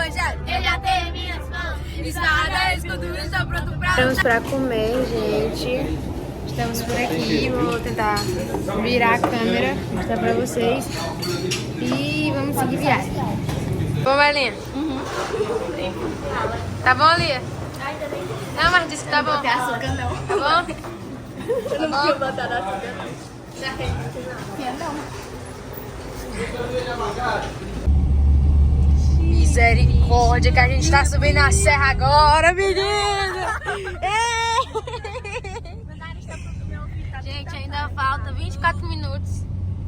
evangelho. Eu já tenho minhas mãos. Espada, escudo, estou pronto pra... Estamos pra comer, gente. Estamos por aqui. Vou tentar virar a câmera, mostrar pra vocês. E vamos seguir viagem. Bom, Belinha? Tá bom, Lia? Não, mas disse que tá bom. Não tem açúcar, não. Tá bom? Eu não queria botar no açúcar, não. Já quer não. Misericórdia, que a gente tá subindo a serra agora, menina! Gente, ainda falta 24 minutos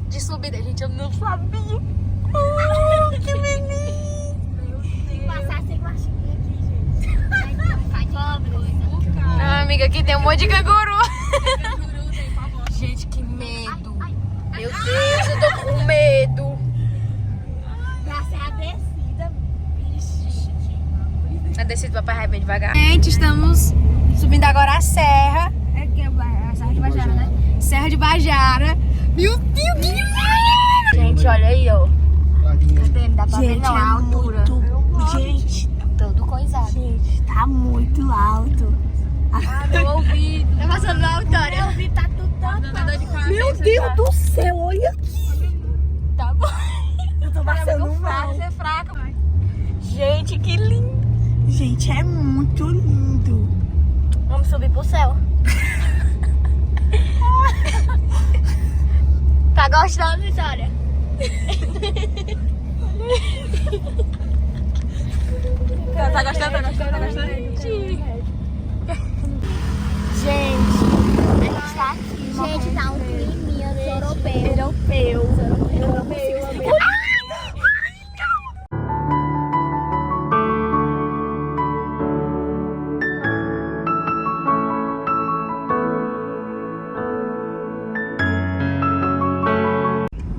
de subida. Gente, eu não sabia. Que menino! Tem que passar sem marchinha aqui, gente. Ah, amiga, aqui tem um monte de canguru. Gente, que medo. Meu Deus, eu tô com medo. Essa é a descida, bicho. A descida do papai vai bem devagar. Gente, estamos subindo agora a serra. É que é a Serra de Bajara, né? Serra de Bajara. Meu Deus, que lindo! Gente, olha aí, ó. Cadê? Dá pra ver não, a altura. Gente, todo coisado. Gente, tá muito alto. Ah, meu ouvido. Tá passando na altura. Meu ouvido tá tudo Meu Deus do céu, olha aqui. Tá bom. Eu tô passando mal. Você é fraca. Gente, que lindo. Gente, é muito lindo. Vamos subir pro céu. Tá gostando, Vitória? Tá gostando? Gente, a gente tá aqui. Gente, tá um climinha europeu.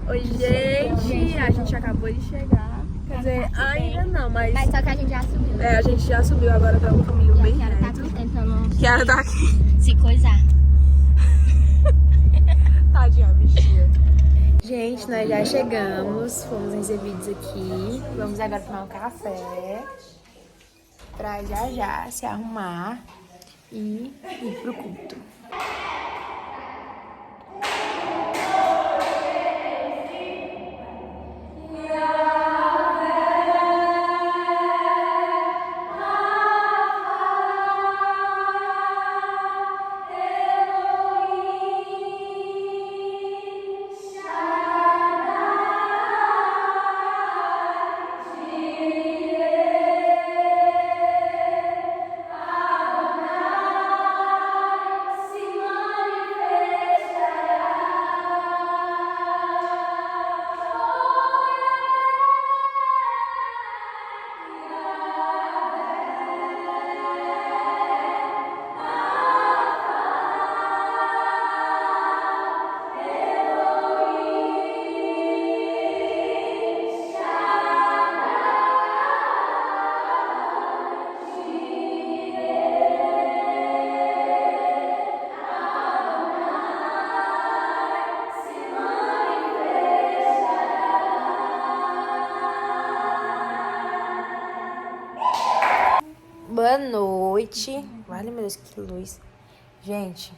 Oi, gente. A gente acabou de chegar. Quer dizer, ainda não, mas só que a gente já subiu. a gente já subiu agora pra um caminho bem Kiara tá reto. tentando Kiara tá aqui. se coisar. Tadinha, bichinha. Gente, nós já chegamos, fomos recebidos aqui. Vamos agora tomar um café pra já se arrumar e ir pro culto. Boa noite. Vale, meu Deus, que luz. Gente,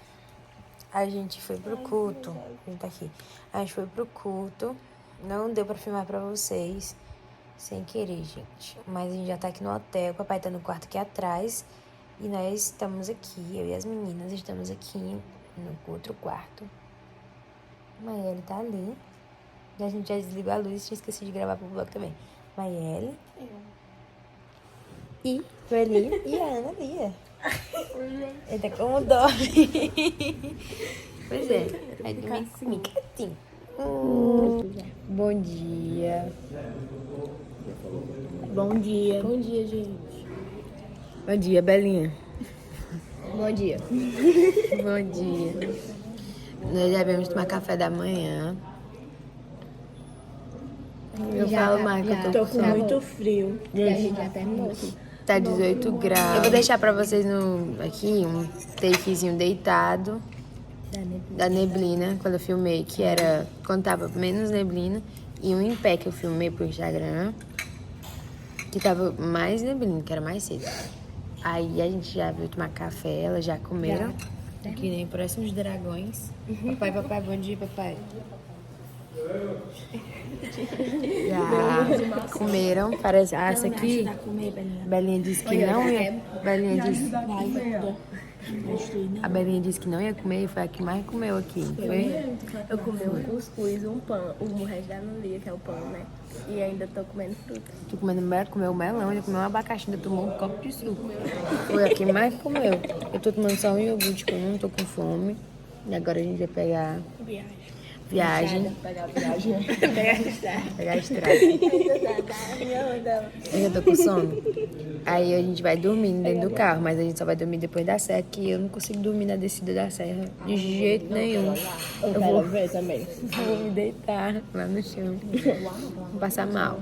a gente foi pro culto. A gente tá aqui. A gente foi pro culto. Não deu pra filmar pra vocês. Sem querer, gente. Mas a gente já tá aqui no hotel. O papai tá no quarto aqui atrás. E nós estamos aqui. Eu e as meninas estamos aqui no outro quarto. Maiele tá ali. E a gente já desligou a luz. Tinha esquecido de gravar pro vlog também. Maiele. E Belinha e a Ana Lia. Ele tá como dorme. Pois é. Aí dormir comigo quietinho. Bom dia. Bom dia. Bom dia, gente. Bom dia, Belinha. Bom dia. Bom dia. Nós já viemos tomar café da manhã. Eu falo mais que eu tô com muito frio. E a gente já terminou aqui. Tá 18 graus. Eu vou deixar pra vocês aqui um takezinho deitado da neblina, quando eu filmei, que era quando tava menos neblina, e um em pé que eu filmei pro Instagram, que Que tava mais neblina, que era mais cedo. Aí a gente já veio tomar café, elas já comeram. Que nem parece uns dragões. Papai, bom dia, papai. Já comeram. Parece. Ah, essa aqui. Belinha disse que não ia. Belinha disse. A Belinha disse que não ia comer e foi a que mais comeu aqui. Foi? Eu comi um cuscuz, um pão, o resto da Nulia, que é o pão, né? E ainda tô comendo fruta. Tu comendo mel, comeu melão, ainda comeu um abacaxi, ainda tomou um copo de suco. Foi a que mais comeu. Eu tô tomando só um iogurte, que eu não tô com fome. E agora a gente vai pegar viagem. Pegar viagem. Pegar a estrada. Eu já tô com sono. Aí a gente vai dormir dentro do carro, mas a gente só vai dormir depois da serra, que eu não consigo dormir na descida da serra de jeito nenhum. Eu vou ver também. Vou me deitar lá no chão. Vou passar mal.